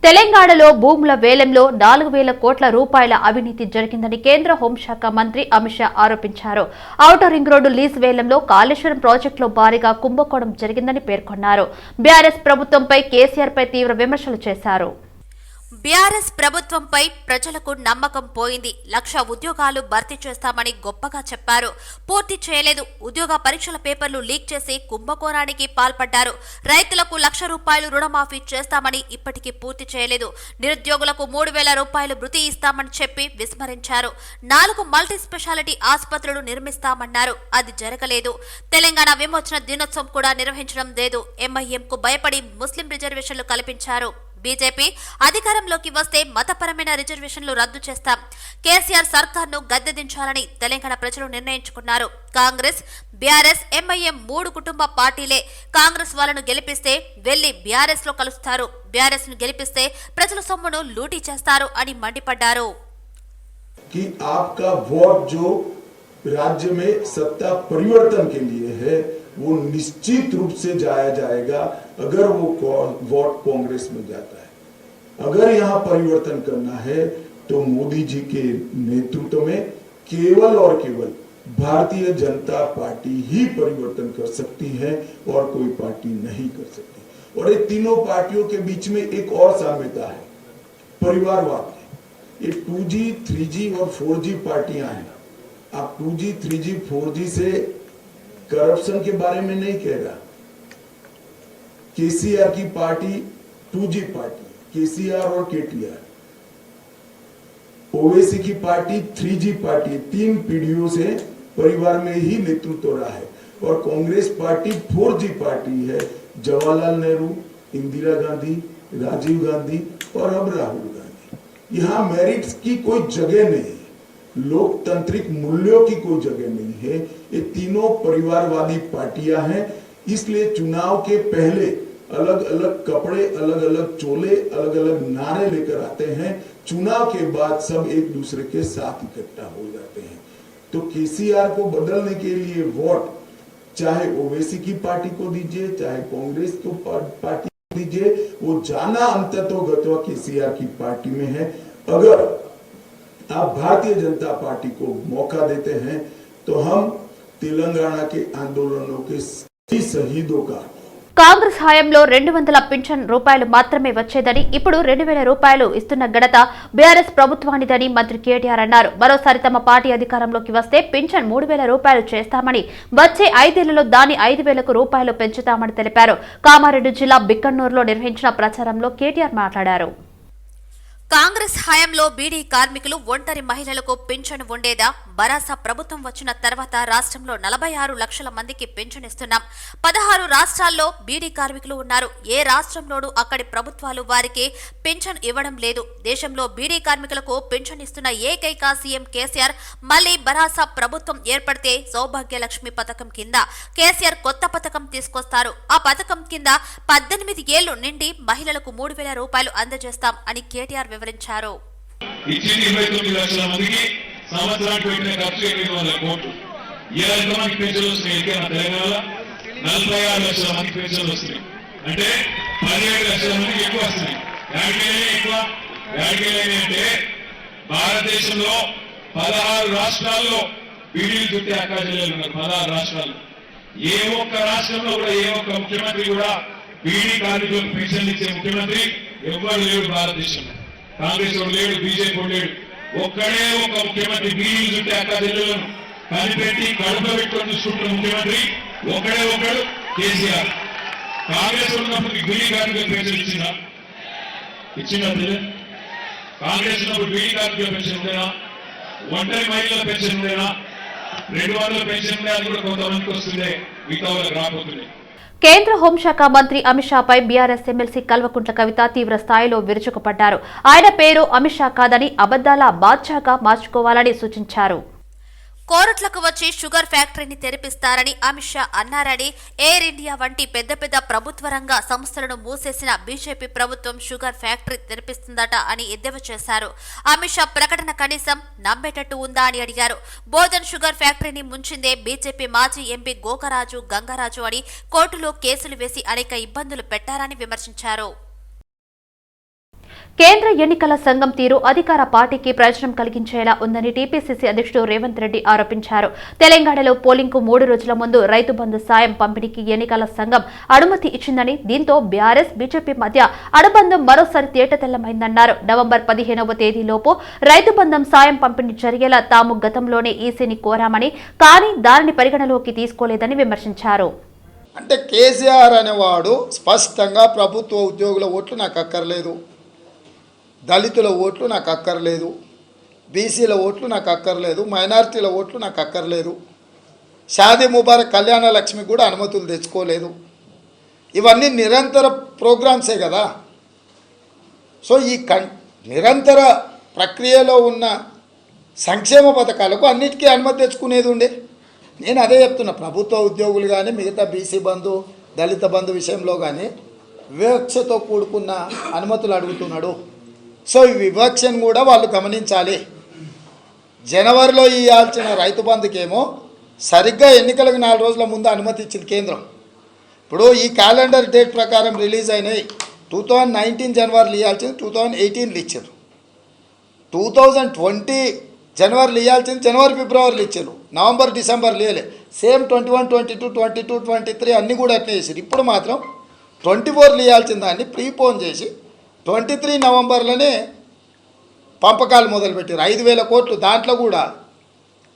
తెలంగాణలో భూముల వేలంలో 4,000 కోట్ల రూపాయల అవినీతి జరిగిందని కేంద్ర హోంశాఖ మంత్రి అమిత్ షా ఆరోపించారు. ఔటర్ రింగ్ రోడ్డు లీజ్ వేలంలో కాళేశ్వరం ప్రాజెక్టులో భారీగా కుంభకోణం జరిగిందని పేర్కొన్నారు. బీఆర్ఎస్ ప్రభుత్వంపై కేసీఆర్ పై తీవ్ర విమర్శలు చేశారు. బీఆర్ఎస్ ప్రభుత్వంపై ప్రజలకు నమ్మకం పోయింది. 1,00,000 ఉద్యోగాలు భర్తీ చేస్తామని గొప్పగా చెప్పారు. పూర్తి చేయలేదు. ఉద్యోగ పరీక్షల పేపర్లు లీక్ చేసి కుంభకోణానికి పాల్పడ్డారు. రైతులకు 1,00,000 రూపాయలు రుణమాఫీ చేస్తామని ఇప్పటికీ పూర్తి చేయలేదు. నిరుద్యోగులకు 3,000 రూపాయలు భృతి ఇస్తామని చెప్పి విస్మరించారు. 4 మల్టీ స్పెషాలిటీ ఆసుపత్రులు నిర్మిస్తామన్నారు. అది జరగలేదు. తెలంగాణ విమోచన దినోత్సవం కూడా నిర్వహించడం లేదు. ఎంఐఎంకు భయపడి ముస్లిం రిజర్వేషన్లు కల్పించారు. బీజేపీ అధికారంలోకి వస్తే మతపరమైన రిజర్వేషన్లు రద్దు చేస్తాం. కేసీఆర్ సర్కార్ను గద్దెదించాలని తెలంగాణ ప్రజలు నిర్ణయించుకున్నారు. కాంగ్రెస్, బీఆర్ఎస్, ఎంఐఎం 3 కుటుంబ పార్టీలే. కాంగ్రెస్ వాళ్ళను గెలిపిస్తే వెళ్లి బీఆర్ఎస్ లో కలుస్తారు. బీఆర్ఎస్ ను గెలిపిస్తే ప్రజల సొమ్మును లూటీ చేస్తారు అని మండిపడ్డారు. राज्य में सत्ता परिवर्तन के लिए है, वो निश्चित रूप से जाया जाएगा अगर वो वोट कांग्रेस में जाता है। अगर यहाँ परिवर्तन करना है तो मोदी जी के नेतृत्व में केवल और केवल भारतीय जनता पार्टी ही परिवर्तन कर सकती है और कोई पार्टी नहीं कर सकती। और ये तीनों पार्टियों के बीच में एक और साम्यता है, परिवारवाद। ये 2G, 3G और 4G पार्टियां हैं। आप 2G, 3G, 4G से करप्शन के बारे में नहीं कह रहा। केसीआर की पार्टी 2G पार्टी, केसीआर और केटीआर। ओवैसी की पार्टी 3G पार्टी, 3 पीढ़ियों से परिवार में ही नेतृत्व रहा है। और कांग्रेस पार्टी 4G पार्टी है, जवाहरलाल नेहरू, इंदिरा गांधी, राजीव गांधी और अब राहुल गांधी। यहाँ मेरिट्स की कोई जगह नहीं है, लोकतांत्रिक मूल्यों की कोई जगह नहीं है। ये तीनों परिवारवादी पार्टियां हैं। इसलिए चुनाव के पहले अलग अलग कपड़े, अलग अलग चोले, अलग अलग नारे लेकर आते हैं। चुनाव के बाद सब एक दूसरे के साथ इकट्ठा हो जाते हैं। तो केसीआर को बदलने के लिए वोट चाहे ओवैसी की पार्टी को दीजिए, चाहे कांग्रेस को पार्टी को दीजिए, वो जाना अंततोगत्वा केसीआर की पार्टी में है। अगर आप भारतीय जनता पार्टी को मौका देते हैं तो हम तेलंगाना के आंदोलनों के शहीदों का కాంగ్రెస్ హయాంలో 200 పింఛన్ రూపాయలు మాత్రమే వచ్చేదని, ఇప్పుడు 2,000 రూపాయలు ఇస్తున్న ఘనత బీఆర్ఎస్ ప్రభుత్వానిదని మంత్రి కేటీఆర్ అన్నారు. మరోసారి తమ పార్టీ అధికారంలోకి వస్తే పింఛన్ 3,000 రూపాయలు చేస్తామని, వచ్చే 5 ఏళ్లలో దాని 5,000 రూపాయలు పెంచుతామని తెలిపారు. కామారెడ్డి జిల్లా బిక్కన్నూరులో నిర్వహించిన ప్రచారంలో కేటీఆర్ మాట్లాడారు. కాంగ్రెస్ హయాంలో బీడీ కార్మికులు, ఒంటరి మహిళలకు పింఛను ఉండేదా? భరాసా ప్రభుత్వం వచ్చిన తర్వాత రాష్ట్రంలో 46 లక్షల మందికి పింఛన్ ఇస్తున్నాం. 16 రాష్ట్రాల్లో బీడీ కార్మికులు ఉన్నారు. ఏ రాష్ట్రంలోనూ అక్కడి ప్రభుత్వాలు వారికి పింఛన్ ఇవ్వడం లేదు. దేశంలో బీడీ కార్మికులకు పింఛన్ ఇస్తున్న ఏకైక సీఎం కేసీఆర్. మళ్లీ భరాసా ప్రభుత్వం ఏర్పడితే సౌభాగ్యలక్ష్మి పథకం కింద కేసీఆర్ కొత్త పథకం తీసుకొస్తారు. ఆ పథకం కింద 18 ఏళ్లు నిండి మహిళలకు 3,000 రూపాయలు అందజేస్తాం అని కేటీఆర్ వివరించారు. ఇచ్చింది 29 లక్షల మందికి, సంవత్సరానికి పెట్టిన ఖర్చు 800 కోట్లు. ఏ ఎంతమందికి పెన్షన్లు వస్తున్నాయి? తెలంగాణలో 46 లక్షల మందికి పెన్షన్లు వస్తున్నాయి. అంటే 17 లక్షల మందికి ఎక్కువ వస్తున్నాయి. యాడికెళ్ళని అంటే భారతదేశంలో 16 రాష్ట్రాల్లో బీడీలు చుట్టే అక్కాచెల్లెలు ఉన్నారు. 16 రాష్ట్రాల్లో ఏ ఒక్క రాష్ట్రంలో కూడా ఏ ఒక్క ముఖ్యమంత్రి కూడా బీడీ కార్మికులకు పెన్షన్లు ఇచ్చే ముఖ్యమంత్రి ఎవ్వరు లేడు భారతదేశంలో. కాంగ్రెస్ వాడు లేడు, బీజేపీ వాడు లేడు. ఒక్కడే ఒక ముఖ్యమంత్రి బీడీలు చుట్టే అక్కాచెల్లెలను కనిపెట్టి కడుపు పెట్టుకొని చూసుకుంటున్న ముఖ్యమంత్రి ఒకడు కేసీఆర్. కాంగ్రెస్ ఉన్నప్పుడు బీడీ కార్మికులకు పెన్షన్ ఇచ్చిందా? కాంగ్రెస్ ఉన్నప్పుడు బీడీ కార్మికుల పెన్షన్ ఉండేనా? ఒంటరి మహిళల పెన్షన్ ఉండేనా? 200 పెన్షన్ ఉండే అది కూడా కొంతమందికి వస్తుందే, మిగతా వాళ్ళకి రాకపోతుండే. కేంద్ర హోంశాఖ మంత్రి అమిత్ షాపై బీఆర్ఎస్ ఎమ్మెల్సీ కల్వకుంట్ల కవిత తీవ్ర స్థాయిలో విరుచుకుపడ్డారు. ఆయన పేరు అమిత్ షా కాదని అబద్దాల బాద్షాగా మార్చుకోవాలని సూచించారు. కోరట్లకు వచ్చి షుగర్ ఫ్యాక్టరీని తెరిపిస్తారని అమిత్ షా అన్నారని, ఎయిర్ ఇండియా వంటి పెద్ద పెద్ద ప్రభుత్వ రంగ సంస్థలను మూసేసిన బీజేపీ ప్రభుత్వం షుగర్ ఫ్యాక్టరీ తెరిపిస్తుందట అని ఎద్దేవా చేశారు. అమిత్ షా ప్రకటన కనీసం నమ్మేటట్టు ఉందా అని అడిగారు. బోధన్ షుగర్ ఫ్యాక్టరీని ముంచిందే బీజేపీ మాజీ ఎంపీ గోకరాజు, గంగరాజు అని కోర్టులో కేసులు వేసి అనేక ఇబ్బందులు పెట్టారని విమర్శించారు. కేంద్ర ఎన్నికల సంఘం తీరు అధికార పార్టీకి ప్రయోజనం కలిగించేలా ఉందని టీపీసీసీ అధ్యక్షుడు రేవంత్ రెడ్డి ఆరోపించారు. తెలంగాణలో పోలింగ్ కు 3 రోజుల ముందు రైతు బంధు సాయం పంపిణీకి ఎన్నికల సంఘం అనుమతి ఇచ్చిందని, దీంతో బీఆర్ఎస్ బీజేపీ మధ్య అనుబంధం మరోసారి తేటతెల్లమైందన్నారు. నవంబర్ 15వ తేదీలోపు రైతు బంధం సాయం పంపిణీ జరిగేలా తాము గతంలోనే ఈసీని కోరామని, కానీ దానిని పరిగణలోకి తీసుకోలేదని విమర్శించారు. అంటే కేసీఆర్ అనేవాడు స్పష్టంగా ప్రభుత్వ ఉద్యోగుల ఓట్లు నాకు అక్కర్లేదు, దళితుల ఓట్లు నాకు అక్కర్లేదు, బీసీల ఓట్లు నాకు అక్కర్లేదు, మైనారిటీల ఓట్లు నాకు అక్కర్లేదు, షాదీ ముబారక్ కళ్యాణ లక్ష్మి కూడా అనుమతులు తెచ్చుకోలేదు. ఇవన్నీ నిరంతర ప్రోగ్రామ్సే కదా. సో ఈ నిరంతర ప్రక్రియలో ఉన్న సంక్షేమ పథకాలకు అన్నిటికీ అనుమతి తెచ్చుకునేది ఉండే. నేను అదే చెప్తున్నా, ప్రభుత్వ ఉద్యోగులు కానీ మిగతా బీసీ బంధు దళిత బంధు విషయంలో కానీ వివక్షతో కూడుకున్న అనుమతులు అడుగుతున్నాడు. సో ఈ వివక్షను కూడా వాళ్ళు గమనించాలి. జనవరిలో ఇవ్వాల్సిన రైతు బంధుకేమో సరిగ్గా ఎన్నికలకు 4 రోజుల ముందు అనుమతి ఇచ్చింది కేంద్రం. ఇప్పుడు ఈ క్యాలెండర్ డేట్ ప్రకారం రిలీజ్ అయినాయి. 2019 జనవరిలో ఇవ్వాల్సింది 2018లో ఇచ్చారు. 2020 జనవరిలో ఇవ్వాల్సింది జనవరి ఫిబ్రవరిలో ఇచ్చారు. నవంబర్ డిసెంబర్లో ఇవ్వలే. సేమ్ 21, 22, 22, 23 అన్నీ కూడా అట్నే చేశారు. ఇప్పుడు మాత్రం 24లో ఇవ్వాల్సిన దాన్ని ప్రీపోన్ చేసి 23 నవంబర్లోనే పంపకాలు మొదలుపెట్టారు. 5,000 కోట్లు. దాంట్లో కూడా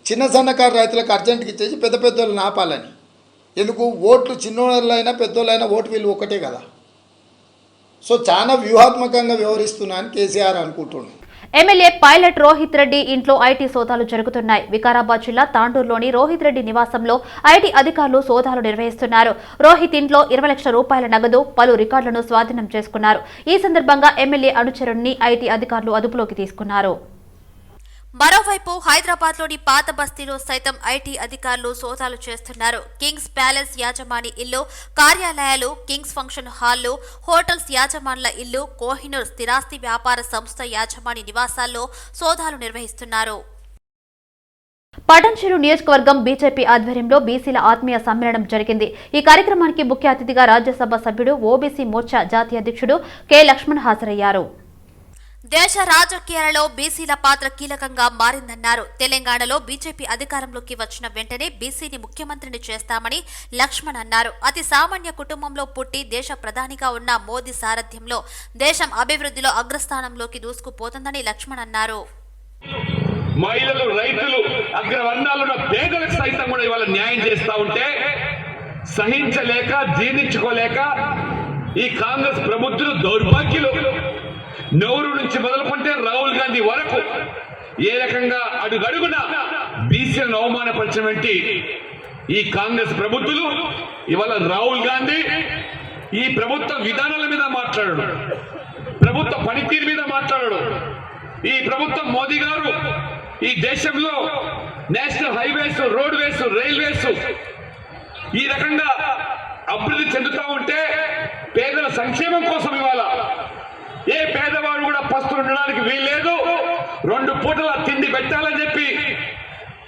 చిన్న సన్నకారు రైతులకు అర్జెంట్కి ఇచ్చేసి పెద్ద పెద్దోళ్ళని ఆపాలని. ఎందుకు? ఓట్లు చిన్నోళ్ళైనా పెద్దోళ్ళైనా ఓటు విలువ ఒకటే కదా. సో చాలా వ్యూహాత్మకంగా వ్యవహరిస్తున్నా అని కేసీఆర్ అనుకుంటున్నాను. ఎమ్మెల్యే పైలట్ రోహిత్ రెడ్డి ఇంట్లో ఐటీ సోదాలు జరుగుతున్నాయి. వికారాబాద్ జిల్లా తాండూరులోని రోహిత్ రెడ్డి నివాసంలో ఐటీ అధికారులు సోదాలు నిర్వహిస్తున్నారు. రోహిత్ ఇంట్లో 20 లక్షల రూపాయల నగదు, పలు రికార్డులను స్వాధీనం చేసుకున్నారు. ఈ సందర్భంగా ఎమ్మెల్యే అనుచరుణ్ణి ఐటీ అధికారులు అదుపులోకి తీసుకున్నారు. మరోవైపు హైదరాబాద్లోని పాత బస్తీలో సైతం ఐటీ అధికారులు సోదాలు చేస్తున్నారు. కింగ్స్ ప్యాలెస్ యాజమాని ఇల్లు, కార్యాలయాలు, కింగ్స్ ఫంక్షన్ హాళ్లు, హోటల్స్ యాజమానుల ఇల్లు, కోహినూర్ స్థిరాస్తి వ్యాపార సంస్థ యాజమాని నివాసాల్లో సోదాలు నిర్వహిస్తున్నారు. పటాన్చెరు నియోజకవర్గం బీజేపీ ఆధ్వర్యంలో బీసీల ఆత్మీయ సమ్మేళనం జరిగింది. ఈ కార్యక్రమానికి ముఖ్య అతిథిగా రాజ్యసభ సభ్యుడు, ఓబీసీ మోర్చా జాతీయ అధ్యక్షుడు కె లక్ష్మణ్ హాజరయ్యారు. దేశ రాజకీయాలలో బీసీల పాత్ర కీలకంగా మారిందన్నారు. తెలంగాణలో బీజేపీ అధికారంలోకి వచ్చిన వెంటనే బీసీని ముఖ్యమంత్రిని చేస్తామని లక్ష్మణ్ అన్నారు. అతి సామాన్య కుటుంబంలో పుట్టి దేశ ప్రధానిగా ఉన్న మోదీ సారథ్యంలో దేశం అభివృద్ధిలో అగ్రస్థానంలోకి దూసుకుపోతుందని లక్ష్మణ్ అన్నారు. మహిళలు, రైతులు, అగ్రవర్ణాలున్న పేదలకు సైతం కూడా ఇవాళ న్యాయం చేస్తా ఉంటే సహించలేక, జీర్ణించుకోలేక ఈ కాంగ్రెస్ ప్రభుత్వం దౌర్భాగ్యులు నెహ్రూ నుంచి మొదలుకుంటే రాహుల్ గాంధీ వరకు ఏ రకంగా అడుగడుగున బీసీలను అవమానపరిచినటువంటి ఈ కాంగ్రెస్ ప్రభుత్వాలు ఇవాళ రాహుల్ గాంధీ ఈ ప్రభుత్వ విధానాల మీద మాట్లాడడు, ప్రభుత్వ పనితీరు మీద మాట్లాడడు. ఈ ప్రభుత్వం మోదీ గారు ఈ దేశంలో నేషనల్ హైవేస్, రోడ్వేస్, రైల్వేస్ ఈ రకంగా అభివృద్ధి చెందుతా ఉంటే పేదల సంక్షేమం కోసం ఇవాళ ఏ పేదవాడు కూడా పస్తు ఉండడానికి వీల్లేదు, 2 పూటల తిండి పెట్టాలని చెప్పి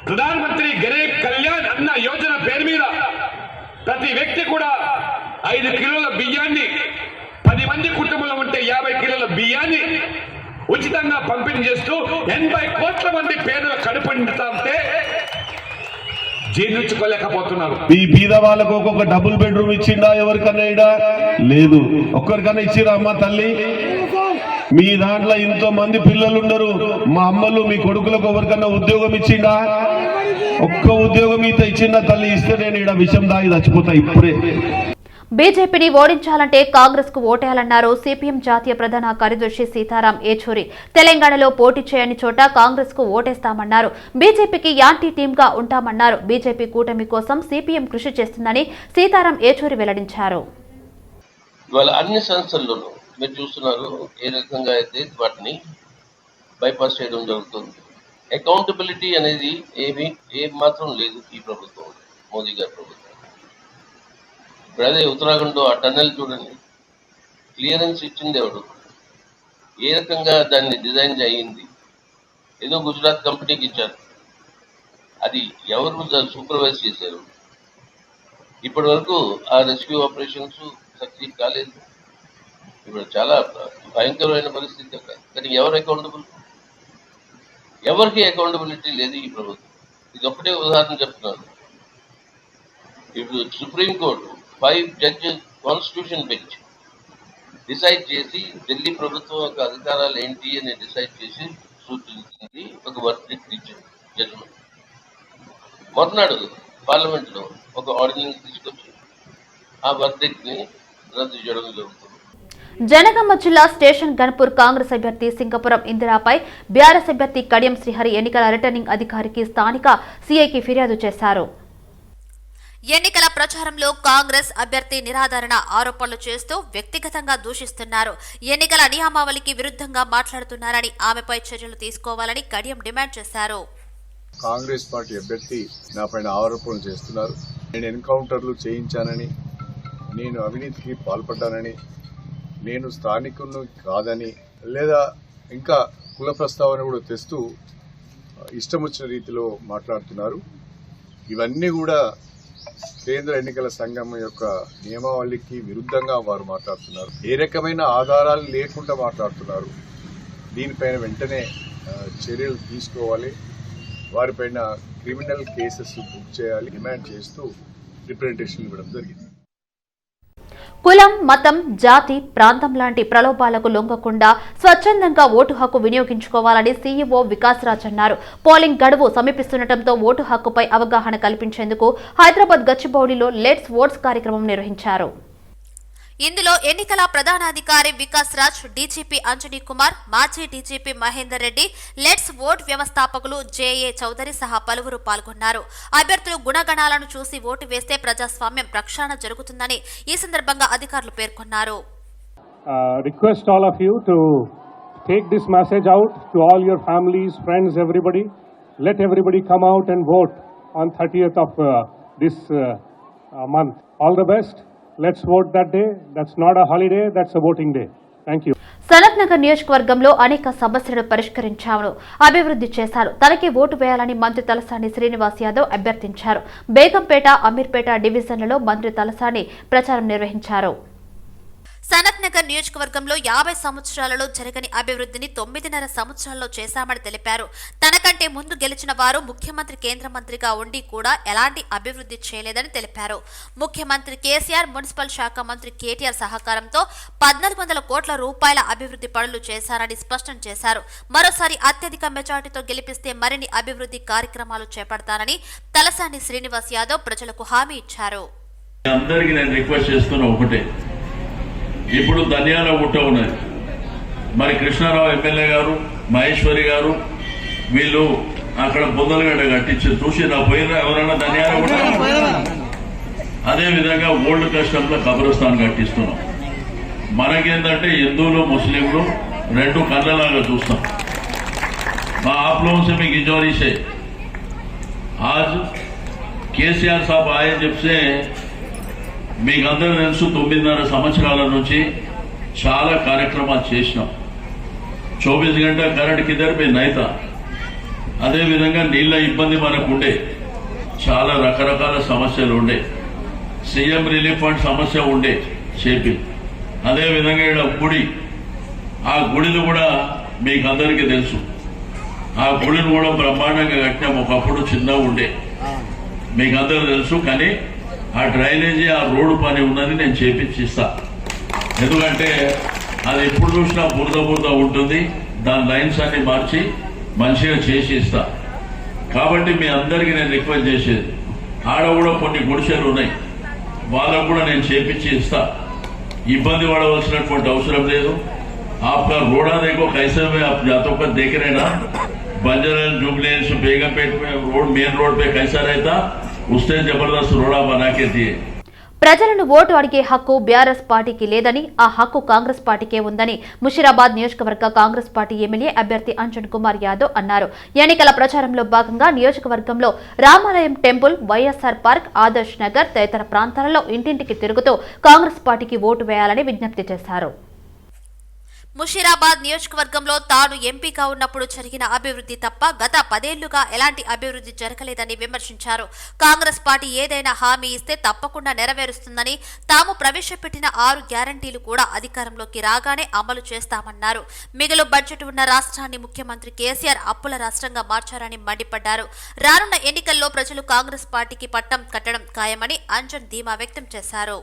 ప్రధానమంత్రి గరీబ్ కళ్యాణ్ అన్న యోజన పేరు మీద ప్రతి వ్యక్తి కూడా 5 కిలోల బియ్యాన్ని, 10 మంది కుటుంబంలో ఉంటే 50 కిలోల బియ్యాన్ని ఉచితంగా పంపిణీ చేస్తూ 80 కోట్ల మంది పేదల కడుపు నిండుతుంటే జీర్ణించుకోలేకపోతున్నారు. ఈ బీద వాళ్ళకు ఒక్కొక్క డబుల్ బెడ్రూమ్ ఇచ్చిండా? ఎవరికన్నా ఇడా లేదు. ఒక్కరికన్నా ఇచ్చిరా? అమ్మ తల్లి, మీ దాంట్లో ఎంతో మంది పిల్లలు ఉండరు. మా అమ్మలు, మీ కొడుకులకు ఎవరికన్నా ఉద్యోగం ఇచ్చిండా? ఒక్క ఉద్యోగం ఈత ఇచ్చిందా? తల్లి ఇస్తే నేను ఇక్కడ విషం దాగి చచ్చిపోతా ఇప్పుడే. బీజేపీని ఓడించాలంటే కాంగ్రెస్ కు ఓటేయాలన్నారు సిపిఎం జాతీయ ప్రధాన కార్యదర్శి సీతారాం ఏచూరి. తెలంగాణలో పోటీ చేయని చోట కాంగ్రెస్ కు ఓటేస్తామన్నారు. బీజేపీకి యాంటీ టీమ్ గా ఉంటామన్నారు. బీజేపీ కూటమి కోసం సిపిఎం కృషి చేస్తుందని సీతారాం ఏచూరి వెల్లడించారు. ఇవాళ అన్ని సంస్థల్లోనూ మీరు చూస్తున్నారు ఏ రకంగా అయితే వాటిని బైపాస్ చేయడం జరుగుతుంది. అకౌంటబిలిటీ అనేది ఏం మాత్రం లేదు ఈ ప్రభుత్వం, మోదీ గారి ప్రభుత్వం. ఇప్పుడు అదే ఉత్తరాఖండ్లో ఆ టన్నెల్ చూడండి, క్లియరెన్స్ ఇచ్చింది ఎవడు? ఏ రకంగా దాన్ని డిజైన్ అయ్యింది? ఏదో గుజరాత్ కంపెనీకి ఇచ్చారు, అది ఎవరు సూపర్వైజ్ చేశారు? ఇప్పటి వరకు ఆ రెస్క్యూ ఆపరేషన్స్ సక్సీడ్ కాలేదు. ఇప్పుడు చాలా భయంకరమైన పరిస్థితి అక్కడ. కానీ ఎవరు అకౌంటబుల్? ఎవరికి అకౌంటబిలిటీ లేదు ఈ ప్రభుత్వం. ఇది ఒకటే ఉదాహరణ చెప్తున్నాను. ఇప్పుడు supreme court 5 judges constitution bench decide చేసి ఢిల్లీ ప్రభుత్వం యొక్క అధికారాలు ఏంటి అని డిసైడ్ చేసి సూచించింది, ఒక వర్డిక్ట్ ఇచ్చింది జడ్జిమెంట్. మొన్ననాడు పార్లమెంట్లో ఒక ఆర్డినెన్స్ తీసుకొచ్చి ఆ వర్డిక్ట్ ని రద్దు చేయడం జరుగుతుంది. జనగామ జిల్లా స్టేషన్ గన్పూర్ కాంగ్రెస్ అభ్యర్థి సింగపురం ఇందిరాపై బీఆర్ఎస్ అభ్యర్థి కడియం శ్రీహరి ఎన్నికల రిటర్నింగ్ అధికారికి స్థానిక సీఐకి ఫిర్యాదు చేశారు. ఎన్నికల ప్రచారంలో కాంగ్రెస్ అభ్యర్థి నిరాధారణ ఆరోపణలు చేస్తూ వ్యక్తిగతంగా దూషిస్తున్నారు. ఎన్నికల నియమావళికి విరుద్ధంగా మాట్లాడుతున్నారని ఆమెపై చర్యలు తీసుకోవాలని కడియం డిమాండ్ చేశారు. కాంగ్రెస్ పార్టీ అభ్యర్థి నాపైన ఆరోపణలు చేస్తున్నారు. నేను ఎన్కౌంటర్లు చేయించానని, నేను అవినీతికి పాల్పడ్డానని, నేను స్థానికులను కాదని, లేదా ఇంకా కుల ప్రస్తావన కూడా తెస్తూ ఇష్టం వచ్చిన రీతిలో మాట్లాడుతున్నారు. ఇవన్నీ కూడా కేంద్ర ఎన్నికల సంఘం యొక్క నియమావళికి విరుద్ధంగా వారు మాట్లాడుతున్నారు. ఏ రకమైన ఆధారాలు లేకుండా మాట్లాడుతున్నారు. దీనిపైన వెంటనే చర్యలు తీసుకోవాలి. వారిపైన క్రిమినల్ కేసెస్ బుక్ చేయాలి డిమాండ్ చేస్తూ రిప్రజెంటేషన్ ఇవ్వడం జరిగింది. కులం, మతం, జాతి, ప్రాంతం లాంటి ప్రలోభాలకు లొంగకుండా స్వచ్ఛందంగా ఓటు హక్కు వినియోగించుకోవాలని సీఈఓ వికాస్ రాజ్ అన్నారు. పోలింగ్ గడువు సమీపిస్తుండటంతో ఓటు హక్కుపై అవగాహన కల్పించేందుకు హైదరాబాద్ గచ్చిబౌలిలో లెట్స్ ఓట్స్ కార్యక్రమం నిర్వహించారు. ఇందులో ఎన్నికల ప్రధానాధికారి వికాస్ రాజ్, డీజీపీ అంజనీ కుమార్, మాజీ DGP Mahender Reddy, let's vote వ్యవస్థాపకులు జేఏ చౌదరి సహా పలువురు పాల్గొన్నారు. అభ్యర్థులు గుణగణాలను చూసి ఓటు వేస్తే ప్రజాస్వామ్యం ప్రక్షాళన జరుగుతుందని ఈ సందర్భంగా అధికారులు పేర్కొన్నారు. Request all of you to take this message out to all your families, friends, everybody. Let everybody come out and vote on 30th of this month. All the best. Let's vote that day. That's not a holiday, that's a voting day. Thank you. Sanath Nagar నియోజకవర్గంలో అనేక సమస్యలను పరిష్కరించామని, అభివృద్ధి చేశారు. తనకి vote వేయాలని మంత్రి తలసాని శ్రీనివాస్ యాదవ్ అభ్యర్థించారు. బేగంపేట, అమీర్పేట డివిజన్లలో మంత్రి తలసాని ప్రచారం నిర్వహించారు. సనత్ నగర్ నియోజకవర్గంలో 50 సంవత్సరాలలో జరగని అభివృద్ధిని 9.5 సంవత్సరాల్లో చేశామని తెలిపారు. తనకంటే ముందు గెలిచిన వారు ముఖ్యమంత్రి, కేంద్ర మంత్రిగా ఉండి కూడా ఎలాంటి అభివృద్ధి చేయలేదని తెలిపారు. ముఖ్యమంత్రి కేసీఆర్, మున్సిపల్ శాఖ మంత్రి కేటీఆర్ సహకారంతో 1400 కోట్ల రూపాయల అభివృద్ధి పనులు చేశారని స్పష్టం చేశారు. మరోసారి అత్యధిక మెజార్టీతో గెలిపిస్తే మరిన్ని అభివృద్ధి కార్యక్రమాలు చేపడతానని తలసాని శ్రీనివాస్ యాదవ్ ప్రజలకు హామీ ఇచ్చారు. అందరికీ నేను రిక్వెస్ట్ చేస్తున్నా ఒకటే, ఇప్పుడు ధనియాల గుట్ట ఉన్నది, మరి కృష్ణారావు ఎమ్మెల్యే గారు, మహేశ్వరి గారు వీళ్ళు అక్కడ బొందలగడ్డ కట్టించి చూసి నా పోయిన ఎవరైనా ధనియాల గుట్ట. అదే విధంగా ఓల్డ్ కస్టంలో కబ్రస్థాన్ కట్టిస్తున్నాం. మనకేంటంటే హిందువులు, ముస్లింలు రెండు కళ్ళలాగా చూస్తాం. మా आप लोगों से मैं गुजारिश है, आज केसीआर साहब आए जब से మీకు అందరూ తెలుసు 9.5 సంవత్సరాల నుంచి చాలా కార్యక్రమాలు చేసినాం. 24 గంటల కరెంట్ కింద నైతా. అదేవిధంగా నీళ్ల ఇబ్బంది మనకు ఉండే, చాలా రకరకాల సమస్యలు ఉండే, సీఎం రిలీఫ్ ఫండ్ సమస్య ఉండే చేపి. అదేవిధంగా ఇక్కడ గుడి, ఆ గుడిని కూడా మీకు అందరికీ తెలుసు. ఆ గుడిని కూడా బ్రహ్మాండంగా కట్టినాం. ఒకప్పుడు చిన్నగా ఉండే, మీకు అందరూ తెలుసు. కానీ ఆ డ్రైనేజీ, ఆ రోడ్డు పని ఉన్నది, నేను చేపించిస్తా. ఎందుకంటే అది ఎప్పుడు చూసినా బురద ఉంటుంది. దాని లైన్స్ అన్ని మార్చి మంచిగా చేసి ఇస్తా. కాబట్టి మీ అందరికీ నేను రిక్వెస్ట్ చేసేది, ఆడ కూడా కొన్ని గుడిసెలు ఉన్నాయి, వాళ్ళకు కూడా నేను చేపించి ఇస్తా. ఇబ్బంది పడవలసినటువంటి అవసరం లేదు. आपका रोड़ा देखो कैसे में आप जातों पर देख रहे ना, बंजर जुबलेंस बेगमपेट में रोड, मेन रोड पे कैसा रहता, उससे जबरदस्त रोड़ा बना के दिए. ప్రజలను ఓటు అడిగే హక్కు బీఆర్ఎస్ పార్టీకి లేదని, ఆ హక్కు కాంగ్రెస్ పార్టీకే ఉందని ముషిరాబాద్ నియోజకవర్గ కాంగ్రెస్ పార్టీ ఎమ్మెల్యే అభ్యర్థి అంజన్ కుమార్ యాదవ్ అన్నారు. ఎన్నికల ప్రచారంలో భాగంగా నియోజకవర్గంలో రామాలయం టెంపుల్, వైఎస్ఆర్ పార్క్, ఆదర్శ్ నగర్ తదితర ప్రాంతాలలో ఇంటింటికి తిరుగుతూ కాంగ్రెస్ పార్టీకి ఓటు వేయాలని విజ్ఞప్తి చేశారు. ముషీరాబాద్ నియోజకవర్గంలో తాను ఎంపీగా ఉన్నప్పుడు జరిగిన అభివృద్ధి తప్ప గత 10 ఏళ్లుగా ఎలాంటి అభివృద్ధి జరగలేదని విమర్శించారు. కాంగ్రెస్ పార్టీ ఏదైనా హామీ ఇస్తే తప్పకుండా నెరవేరుస్తుందని, తాము ప్రవేశపెట్టిన 6 గ్యారంటీలు కూడా అధికారంలోకి రాగానే అమలు చేస్తామన్నారు. మిగులు బడ్జెట్ ఉన్న రాష్ట్రాన్ని ముఖ్యమంత్రి కేసీఆర్ అప్పుల రాష్ట్రంగా మార్చారని మండిపడ్డారు. రానున్న ఎన్నికల్లో ప్రజలు కాంగ్రెస్ పార్టీకి పట్టం కట్టడం ఖాయమని అంజన్ ధీమా వ్యక్తం చేశారు.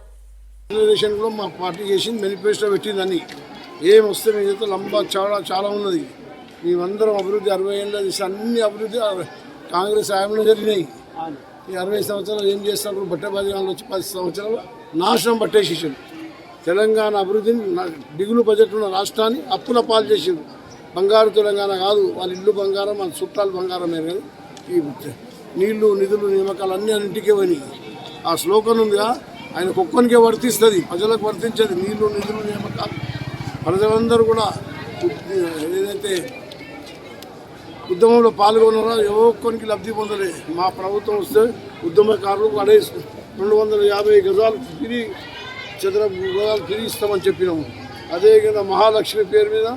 మా పార్టీ చేసింది మేనిఫెస్టో పెట్టిందని ఏం వస్తే మీదైతే లంబా చాలా ఉన్నది. మేమందరం అభివృద్ధి 60 ఏళ్ళ అన్ని అభివృద్ధి కాంగ్రెస్ హయాంలో జరిగినాయి. ఈ 60 సంవత్సరాలు ఏం చేస్తారు? బట్టబాజీ వాళ్ళు వచ్చి 10 సంవత్సరాలు నాశనం పట్టేసేసారు. తెలంగాణ అభివృద్ధిని దిగులు బడ్జెట్ ఉన్న రాష్ట్రాన్ని అప్పుల పాలు చేసారు. బంగారు తెలంగాణ కాదు, వాళ్ళ ఇల్లు బంగారం, వాళ్ళ చుట్టాలు బంగారమే కాదు. ఈ నీళ్లు నిధులు నియామకాలు అన్నీ అన్నింటికే పోయినాయి. ఆ శ్లోకం ఉందిగా, ఆయన ఒక్కనికే వర్తిస్తుంది, ప్రజలకు వర్తించేది. నీళ్లు నిధులు నియామకాలు ప్రజలందరూ కూడా ఏదైతే ఉద్యమంలో పాల్గొన్నారో ఒక్కొనికి లబ్ధి పొందలే. మా ప్రభుత్వం వస్తే ఉద్యమకారులకు 250 గజాలు ఫ్రీ, చదరపు గజాలు ఫ్రీ ఇస్తామని చెప్పినాము. అదే కదా మహాలక్ష్మి పేరు మీద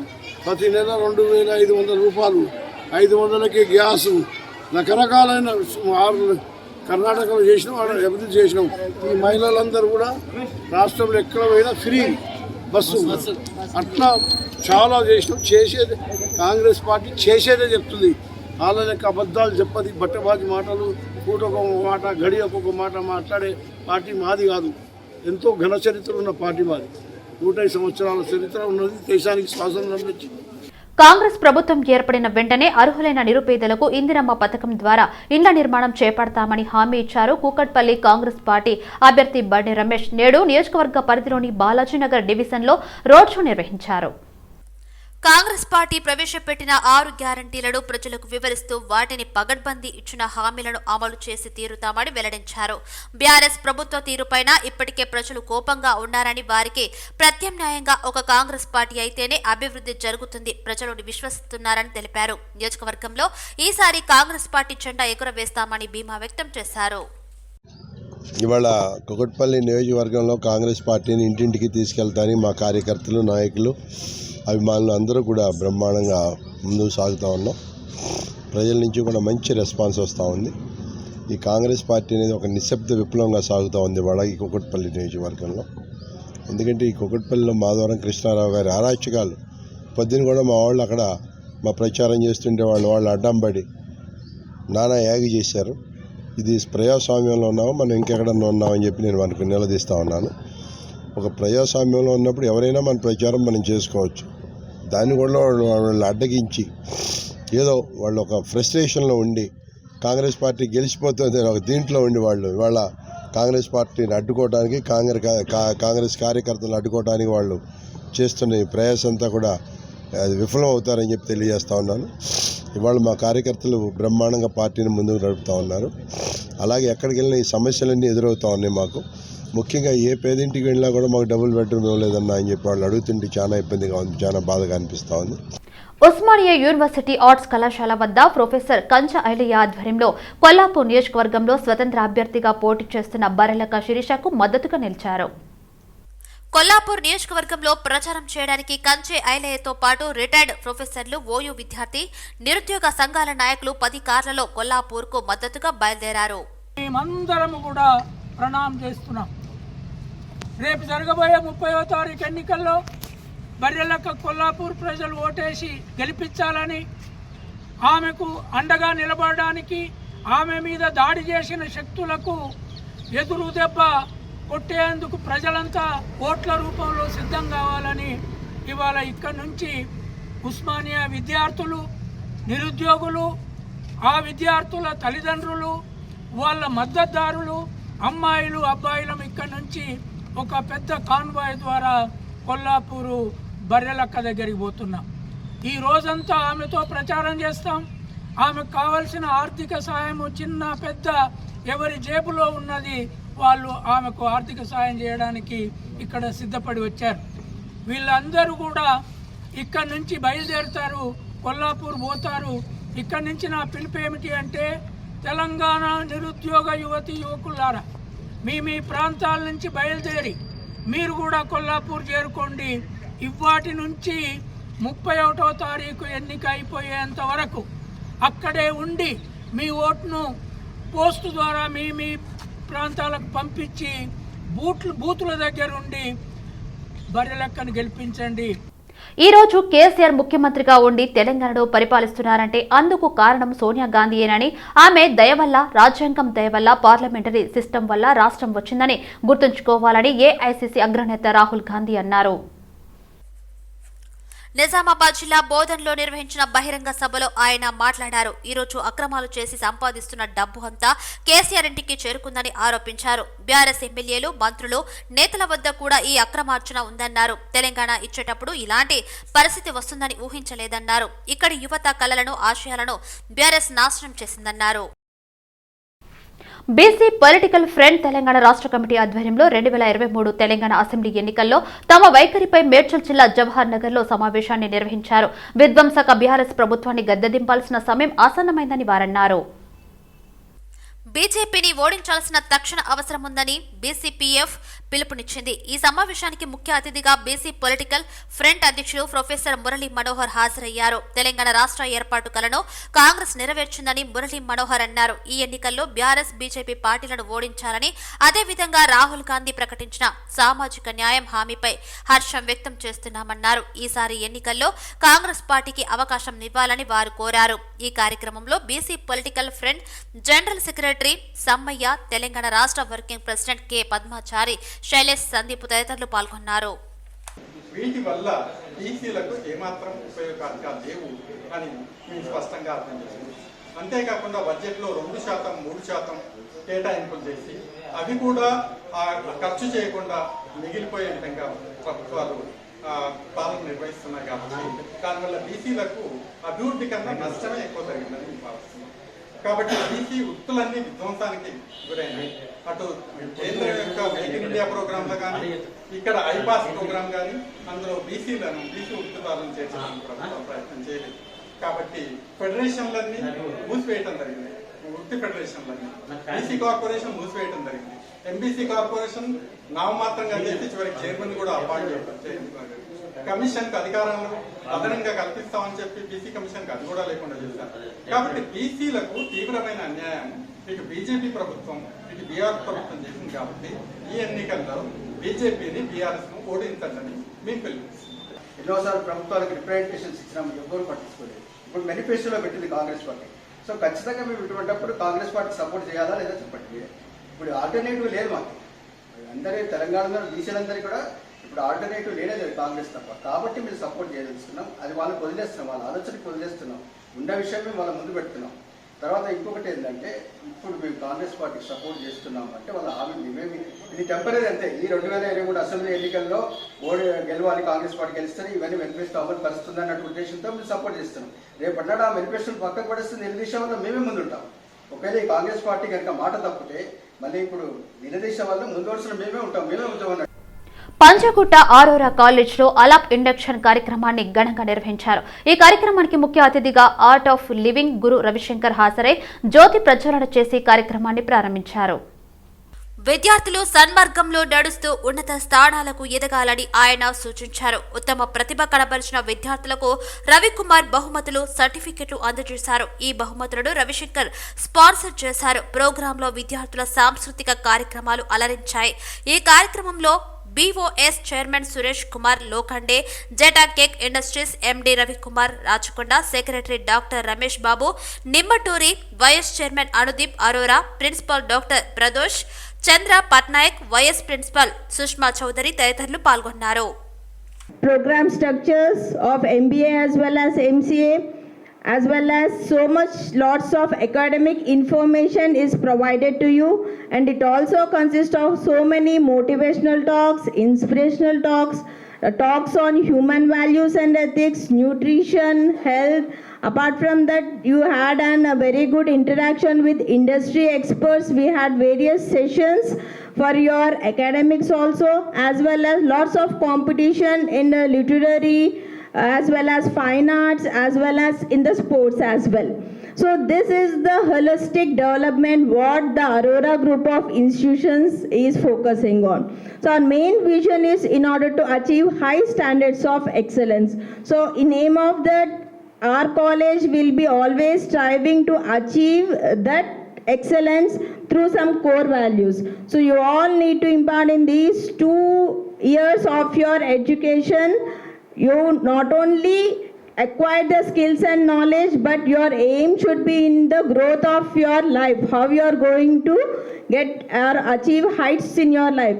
ప్రతి నెల 2500 రూపాయలు, 500కే గ్యాసు, రకరకాలైన కర్ణాటకలో చేసినాం, అభివృద్ధి చేసినాం. ఈ మహిళలందరూ కూడా రాష్ట్రంలో ఎక్కడ పోయినా ఫ్రీ బస్సు, అట్లా చాలా చేసినాం. చేసేది కాంగ్రెస్ పార్టీ చేసేదే చెప్తుంది. వాళ్ళ లెక్క అబద్ధాలు చెప్పది, బట్టబాజీ మాటలు, పూటొక మాట గడి ఒక్కొక్క మాట మాట్లాడే పార్టీ మాది కాదు. ఎంతో ఘన చరిత్ర ఉన్న పార్టీ మాది. 105 సంవత్సరాల చరిత్ర ఉన్నది. దేశానికి స్వాతంత్రం తెచ్చింది. కాంగ్రెస్ ప్రభుత్వం ఏర్పడిన వెంటనే అర్హులైన నిరుపేదలకు ఇందిరమ్మ పథకం ద్వారా ఇండ్ల నిర్మాణం చేపడతామని హామీ ఇచ్చారు కూకట్పల్లి కాంగ్రెస్ పార్టీ అభ్యర్థి బండి రమేష్. నేడు నియోజకవర్గ పరిధిలోని బాలాజీనగర్ డివిజన్లో రోడ్ షో నిర్వహించారు. కాంగ్రెస్ పార్టీ ప్రవేశపెట్టిన 6 గ్యారంటీలను ప్రజలకు వివరిస్తూ వాటిని పగడ్బందీ ఇచ్చిన హామీలను అమలు చేసి తీరుతామని వెల్లడించారు. బీఆర్ఎస్ ప్రభుత్వ తీరుపైన ఇప్పటికే ప్రజలు కోపంగా ఉన్నారని, వారికి ప్రత్యామ్నాయంగా ఒక కాంగ్రెస్ పార్టీ అయితేనే అభివృద్ధి జరుగుతుంది, ప్రజలు విశ్వసిస్తున్నారని తెలిపారు. నియోజకవర్గంలో ఈసారి కాంగ్రెస్ పార్టీ జెండా ఎగురవేస్తామని ధీమా వ్యక్తం చేశారు. ఇవాళ కూకట్పల్లి నియోజకవర్గంలో కాంగ్రెస్ పార్టీని ఇంటింటికి తీసుకెళ్తాని మా కార్యకర్తలు, నాయకులు, అభిమానులు అందరూ కూడా బ్రహ్మాండంగా ముందుకు సాగుతూ ఉన్నాం. ప్రజల నుంచి కూడా మంచి రెస్పాన్స్ వస్తూ ఉంది. ఈ కాంగ్రెస్ పార్టీ అనేది ఒక నిశ్శబ్ద విప్లవంగా సాగుతూ ఉంది ఇవాళ ఈ కూకట్పల్లి నియోజకవర్గంలో. ఎందుకంటే ఈ కూకట్పల్లిలో మాధవరం కృష్ణారావు గారి అరాచకాలు పొద్దున కూడా మా వాళ్ళు అక్కడ మా ప్రచారం చేస్తుంటే వాళ్ళు అడ్డంబడి నానా యాగి చేశారు. ఇది ప్రజాస్వామ్యంలో ఉన్నామో మనం ఇంకెక్కడన్నా ఉన్నామని చెప్పి నేను మనకు నిలదీస్తూ ఉన్నాను. ఒక ప్రజాస్వామ్యంలో ఉన్నప్పుడు ఎవరైనా మన ప్రచారం మనం చేసుకోవచ్చు. దాన్ని కూడా వాళ్ళు అడ్డగించి ఏదో వాళ్ళు ఒక ఫ్రస్ట్రేషన్లో ఉండి కాంగ్రెస్ పార్టీ గెలిచిపోతుంది ఒక దీంట్లో ఉండి వాళ్ళు ఇవాళ కాంగ్రెస్ పార్టీని అడ్డుకోవడానికి, కాంగ్రెస్ కార్యకర్తలను అడ్డుకోవడానికి వాళ్ళు చేస్తున్న ఈ ప్రయాసం అంతా కూడా అది విఫలం అవుతారని చెప్పి తెలియజేస్తూ ఉన్నాను. ఇవాళ మా కార్యకర్తలు బ్రహ్మాండంగా పార్టీని ముందుకు నడుపుతూ ఉన్నారు. అలాగే ఎక్కడికి వెళ్ళినా ఈ సమస్యలన్నీ ఎదురవుతూ ఉన్నాయి. మాకు ముఖ్యంగా ఏ పేదింటికి వెళ్ళినా కూడా మాకు డబుల్ బెడ్రూమ్ ఇవ్వలేదన్నా అని చెప్పి వాళ్ళు అడుగుతుంటే చాలా ఇబ్బందిగా ఉంది, చాలా బాధగా అనిపిస్తూ ఉంది. ఉస్మానియా యూనివర్సిటీ ఆర్ట్స్ కళాశాల వద్ద ప్రొఫెసర్ కంచ ఐలయ్య ఆధ్వర్యంలో కొల్లాపూర్ నియోజకవర్గంలో స్వతంత్ర అభ్యర్థిగా పోటీ చేస్తున్న బరెలక శిరీషకు మద్దతుగా నిలిచారు. కొల్లాపూర్ నియోజకవర్గంలో ప్రచారం చేయడానికి కంచె ఐలయ్యతో పాటు రిటైర్డ్ ప్రొఫెసర్లు, ఓయూ విద్యార్థి, నిరుద్యోగ సంఘాల నాయకులు 10 కార్లలో కొల్లాపూర్కు మద్దతుగా బయలుదేరారు. మేమందరం కూడా ప్రణామం చేస్తున్నాం. రేపు జరగబోయే 30వ తారీఖు ఎన్నికల్లో బర్రెలక్క కొల్లాపూర్ ప్రజలు ఓటేసి గెలిపించాలని, ఆమెకు అండగా నిలబడడానికి, ఆమె మీద దాడి చేసిన శక్తులకు ఎదురు దెబ్బ కొట్టేందుకు ప్రజలంతా ఓట్ల రూపంలో సిద్ధం కావాలని ఇవాళ ఇక్కడి నుంచి ఉస్మానియా విద్యార్థులు, నిరుద్యోగులు, ఆ విద్యార్థుల తల్లిదండ్రులు, వాళ్ళ మద్దతుదారులు, అమ్మాయిలు, అబ్బాయిలం ఇక్కడి నుంచి ఒక పెద్ద కాన్వాయ్ ద్వారా కొల్లాపూరు బర్రెలక్క దగ్గరికి పోతున్నాం. ఈ రోజంతా ఆమెతో ప్రచారం చేస్తాం. ఆమెకు కావాల్సిన ఆర్థిక సాయం చిన్న పెద్ద ఎవరి జేబులో ఉన్నది వాళ్ళు ఆమెకు ఆర్థిక సాయం చేయడానికి ఇక్కడ సిద్ధపడి వచ్చారు. వీళ్ళందరూ కూడా ఇక్కడి నుంచి బయలుదేరుతారు, కొల్లాపూర్ పోతారు. ఇక్కడి నుంచి నా పిలుపు ఏమిటి అంటే, తెలంగాణ నిరుద్యోగ యువతి యువకులారా, మీ ప్రాంతాల నుంచి బయలుదేరి మీరు కూడా కొల్లాపూర్ చేరుకోండి. ఇవాటి నుంచి 31వ తారీఖు ఎన్నిక అయిపోయేంత వరకు అక్కడే ఉండి మీ ఓటును పోస్టు ద్వారా మీ ప్రాంతాలకు పంపించి బూతుల దగ్గర ఉండి బర్రెలక్కను గెలిపించండి. ఈ రోజు కేసీఆర్ ముఖ్యమంత్రిగా ఉండి తెలంగాణలో పరిపాలిస్తున్నారంటే అందుకు కారణం సోనియా గాంధీయేనని, ఆమె దయ వల్ల, రాజ్యాంగం దయ వల్ల, పార్లమెంటరీ సిస్టమ్ వల్ల రాష్ట్రం వచ్చిందని గుర్తుంచుకోవాలని ఏఐసీసీ అగ్రనేత రాహుల్ గాంధీ అన్నారు. నిజామాబాద్ జిల్లా బోధన్లో నిర్వహించిన బహిరంగ సభలో ఆయన మాట్లాడారు. ఈ రోజు అక్రమాలు చేసి సంపాదిస్తున్న డబ్బు అంతా కేసీఆర్ ఇంటికి చేరుకుందని ఆరోపించారు. బీఆర్ఎస్ ఎమ్మెల్యేలు, మంత్రులు, నేతల వద్ద కూడా ఈ అక్రమార్జన ఉందన్నారు. తెలంగాణ ఇచ్చేటప్పుడు ఇలాంటి పరిస్థితి వస్తుందని ఊహించలేదన్నారు. ఇక్కడి యువత కలలను, ఆశయాలను బీఆర్ఎస్ నాశనం చేసిందన్నారు. బీసీ పొలిటికల్ ఫ్రంట్ తెలంగాణ రాష్ట్ర కమిటీ ఆధ్వర్యంలో 2023 తెలంగాణ అసెంబ్లీ ఎన్నికల్లో తమ వైఖరిపై మేడ్చల్ జిల్లా జవహర్ నగర్ లో సమావేశాన్ని నిర్వహించారు. విధ్వంసక బీఆర్ఎస్ ప్రభుత్వాన్ని గద్దెదింపాల్సిన సమయం ఆసన్నమైందని వారన్నారు. బీజేపీని ఓడించాల్సిన తక్షణ అవసరం ఉందని బీసీపీఎఫ్ పిలుపునిచ్చింది. ఈ సమావేశానికి ముఖ్య అతిథిగా బీసీ పొలిటికల్ ఫ్రంట్ అధ్యక్షుడు ప్రొఫెసర్ మురళీ మనోహర్ హాజరయ్యారు. తెలంగాణ రాష్ట్ర ఏర్పాటు కలను కాంగ్రెస్ నెరవేర్చిందని మురళీ మనోహర్ అన్నారు. ఈ ఎన్నికల్లో బీఆర్ఎస్, బీజేపీ పార్టీలను ఓడించాలని, అదేవిధంగా రాహుల్ గాంధీ ప్రకటించిన సామాజిక న్యాయం హామీపై హర్షం వ్యక్తం చేస్తున్నామన్నారు. ఈసారి ఎన్నికల్లో కాంగ్రెస్ పార్టీకి అవకాశం ఇవ్వాలని వారు కోరారు. ఈ కార్యక్రమంలో BC political front general secretary Sammaiah, Telangana రాష్ట్ర working president K Padmachari, Shailesh, Sandeep తదితరులు పాల్గొన్నారు. వీటి వల్ల బీసీలకు ఏమాత్రం ఉపయోగకాలు లేవు అని మేము స్పష్టంగా అర్థం చేసింది. అంతేకాకుండా బడ్జెట్లో 2%, 3% కేటాయింపులు చేసి అవి కూడా ఖర్చు చేయకుండా మిగిలిపోయే విధంగా ప్రభుత్వాలు పాలన నిర్వహిస్తున్నాయి. కాబట్టి దానివల్ల బీసీలకు అభివృద్ధి కన్నా నష్టమే ఎక్కువ జరిగిందని మేము భావిస్తున్నాం. కాబట్టి బీసీ వృత్తులన్నీ విధ్వంసానికి గురైనాయి. అటు కేంద్ర యొక్క మేక్ ఇన్ ఇండియా ప్రోగ్రాంలో కానీ, ఇక్కడ ఐపాస్ ప్రోగ్రాం కానీ, అందులో బీసీ వృత్తిదారులను చేర్చడానికి ప్రభుత్వం ప్రయత్నం చేయలేదు. కాబట్టి ఫెడరేషన్లన్నీ మూసివేయటం జరిగింది. వృత్తి ఫెడరేషన్లన్నీ, బీసీ కార్పొరేషన్ మూసివేయటం జరిగింది. ఎంబీసీ కార్పొరేషన్ నామమాత్రంగా చేసి చివరికి చైర్మన్ కూడా అపాయింట్ చేయడం, కమిషన్ కు అధికారాలను అదనంగా కల్పిస్తామని చెప్పి బీసీ కమిషన్ కు అది కూడా లేకుండా చేశారు. కాబట్టి బీసీలకు తీవ్రమైన అన్యాయం ఇటు బీజేపీ ప్రభుత్వం, ఇటు బీఆర్ఎస్ ప్రభుత్వం చేసింది. కాబట్టి ఈ ఎన్నికల్లో బీజేపీని, బీఆర్ఎస్ ను ఓడించాలని మేము పిలుపునిస్తున్నాం. ఎన్నోసార్లు ప్రభుత్వాలకు రిప్రజెంటేషన్స్ ఇచ్చినాము, ఎవరు పట్టించుకోలేదు. ఇప్పుడు మేనిఫెస్టోలో పెట్టింది కాంగ్రెస్ పార్టీ. సో ఖచ్చితంగా మేము ఇటువంటిప్పుడు కాంగ్రెస్ పార్టీ సపోర్ట్ చేయాలా లేదా చెప్పండి. ఇప్పుడు ఆల్టర్నేటివ్ లేదు మాకు. అందరి తెలంగాణలో బీసీలందరికీ కూడా ఇప్పుడు ఆల్టర్నేటివ్ లేనేది కాంగ్రెస్ తప్ప. కాబట్టి మేము సపోర్ట్ చేయదలుచుకున్నాం. అది వాళ్ళకి వదిలేస్తున్నాం, వాళ్ళ ఆలోచనకి వదిలేస్తున్నాం. ఉన్న విషయం మేము వాళ్ళ ముందు పెడుతున్నాం. తర్వాత ఇంకొకటి ఏంటంటే, ఇప్పుడు మేము కాంగ్రెస్ పార్టీకి సపోర్ట్ చేస్తున్నాం అంటే వాళ్ళ హామీ మేమేమి ఇది టెంపరీ అంతే. ఈ 2023 అసెంబ్లీ ఎన్నికల్లో గెలవాలి, కాంగ్రెస్ పార్టీ గెలుస్తుంది, ఇవన్నీ మేనిఫెస్టో అమలు పరుస్తుంది అన్నట్టు ఉద్దేశంతో మేము సపోర్ట్ చేస్తున్నాం. రేపన్నాడు ఆ మేనిఫెస్టోని పక్కకు పడిస్తే నిలదీసే వల్ల మేమే ముందుంటాం. ఒకవేళ ఈ కాంగ్రెస్ పార్టీ కనుక మాట తప్పితే మళ్ళీ ఇప్పుడు నిలదీసే వల్ల ముందు వరుసలో మేమే ఉంటాం, మేమే ఉంటాం. పంజగుట్ట ఆరోరా కాలేజ్ లో అలాప్ ఇండక్షన్ కార్యక్రమాన్ని ఘనంగా నిర్వహించారు. ఈ కార్యక్రమానికి ముఖ్య అతిథిగా ఆర్ట్ ఆఫ్ లివింగ్ గురు రవిశంకర్ హాజరై జ్యోతి ప్రజ్వలన చేసి కార్యక్రమాన్ని ప్రారంభించారు. విద్యార్థులు సన్మార్గంలో నడుస్తూ ఉన్నత స్థానాలకు ఎదగాలని ఆయన సూచించారు. ఉత్తమ ప్రతిభ కనబరిచిన విద్యార్థులకు రవికుమార్ బహుమతులు, సర్టిఫికెట్లు అందజేశారు. ఈ బహుమతులను రవిశంకర్ స్పాన్సర్ చేశారు. ప్రోగ్రాంలో విద్యార్థుల సాంస్కృతిక కార్యక్రమాలు అలరించాయి. ఈ కార్యక్రమంలో BOS chairman Suresh Kumar Lokhande, Zeta cake industries MD Ravikumar Rachakonda, secretary doctor Ramesh Babu Nimmaturi, vice chairman Anudeep Arora, principal doctor Pradosh Chandra Patnaik, vice principal Sushma Chaudhary తదితరులు పాల్గొన్నారు. Program structures of MBA as well as MCA as well as so much lots of academic information is provided to you, and it also consists of so many motivational talks, inspirational talks, talks on human values and ethics, nutrition, health. Apart from that, you had a very good interaction with industry experts. We had various sessions for your academics also, as well as lots of competition in the literary as well as fine arts, as well as in the sports as well. So this is the holistic development what the Aurora group of institutions is focusing on. So our main vision is in order to achieve high standards of excellence. So in aim of that, our college will be always striving to achieve that excellence through some core values. So you all need to impart in these 2 years of your education. You not only acquire the skills and knowledge, but your aim should be in the growth of your life, how you are going to get or achieve heights in your life.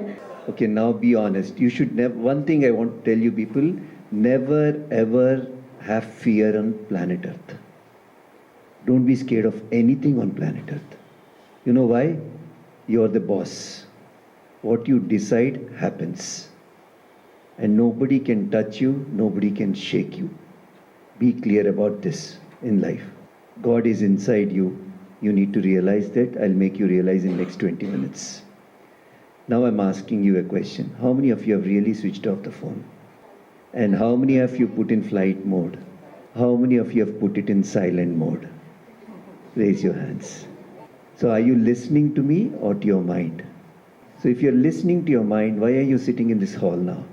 Okay, now be honest. You should never, one thing I want to tell you people, never ever have fear on planet Earth. Don't be scared of anything on planet Earth. You know why? You're the boss. What you decide happens. And nobody can touch you, nobody can shake you. Be clear about this in life. God is inside you. You need to realize that. I'll make you realize in the next 20 minutes. Now I'm asking you a question. How many of you have really switched off the phone? And how many of you put in flight mode? How many of you have put it in silent mode? Raise your hands. So are you listening to me or to your mind? So if you're listening to your mind, why are you sitting in this hall now?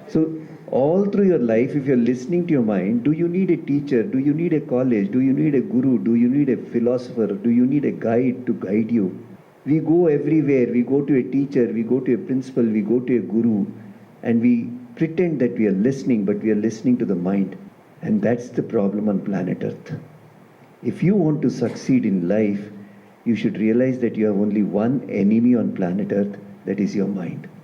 So all through your life, if you're listening to your mind, do you need a teacher? Do you need a college? Do you need a guru? Do you need a philosopher? Do you need a guide to guide you? We go everywhere. We go to a teacher, we go to a principal, we go to a guru, and we pretend that we are listening, but we are listening to the mind. And that's the problem on planet Earth. If you want to succeed in life, you should realize that you have only one enemy on planet Earth, that is your mind.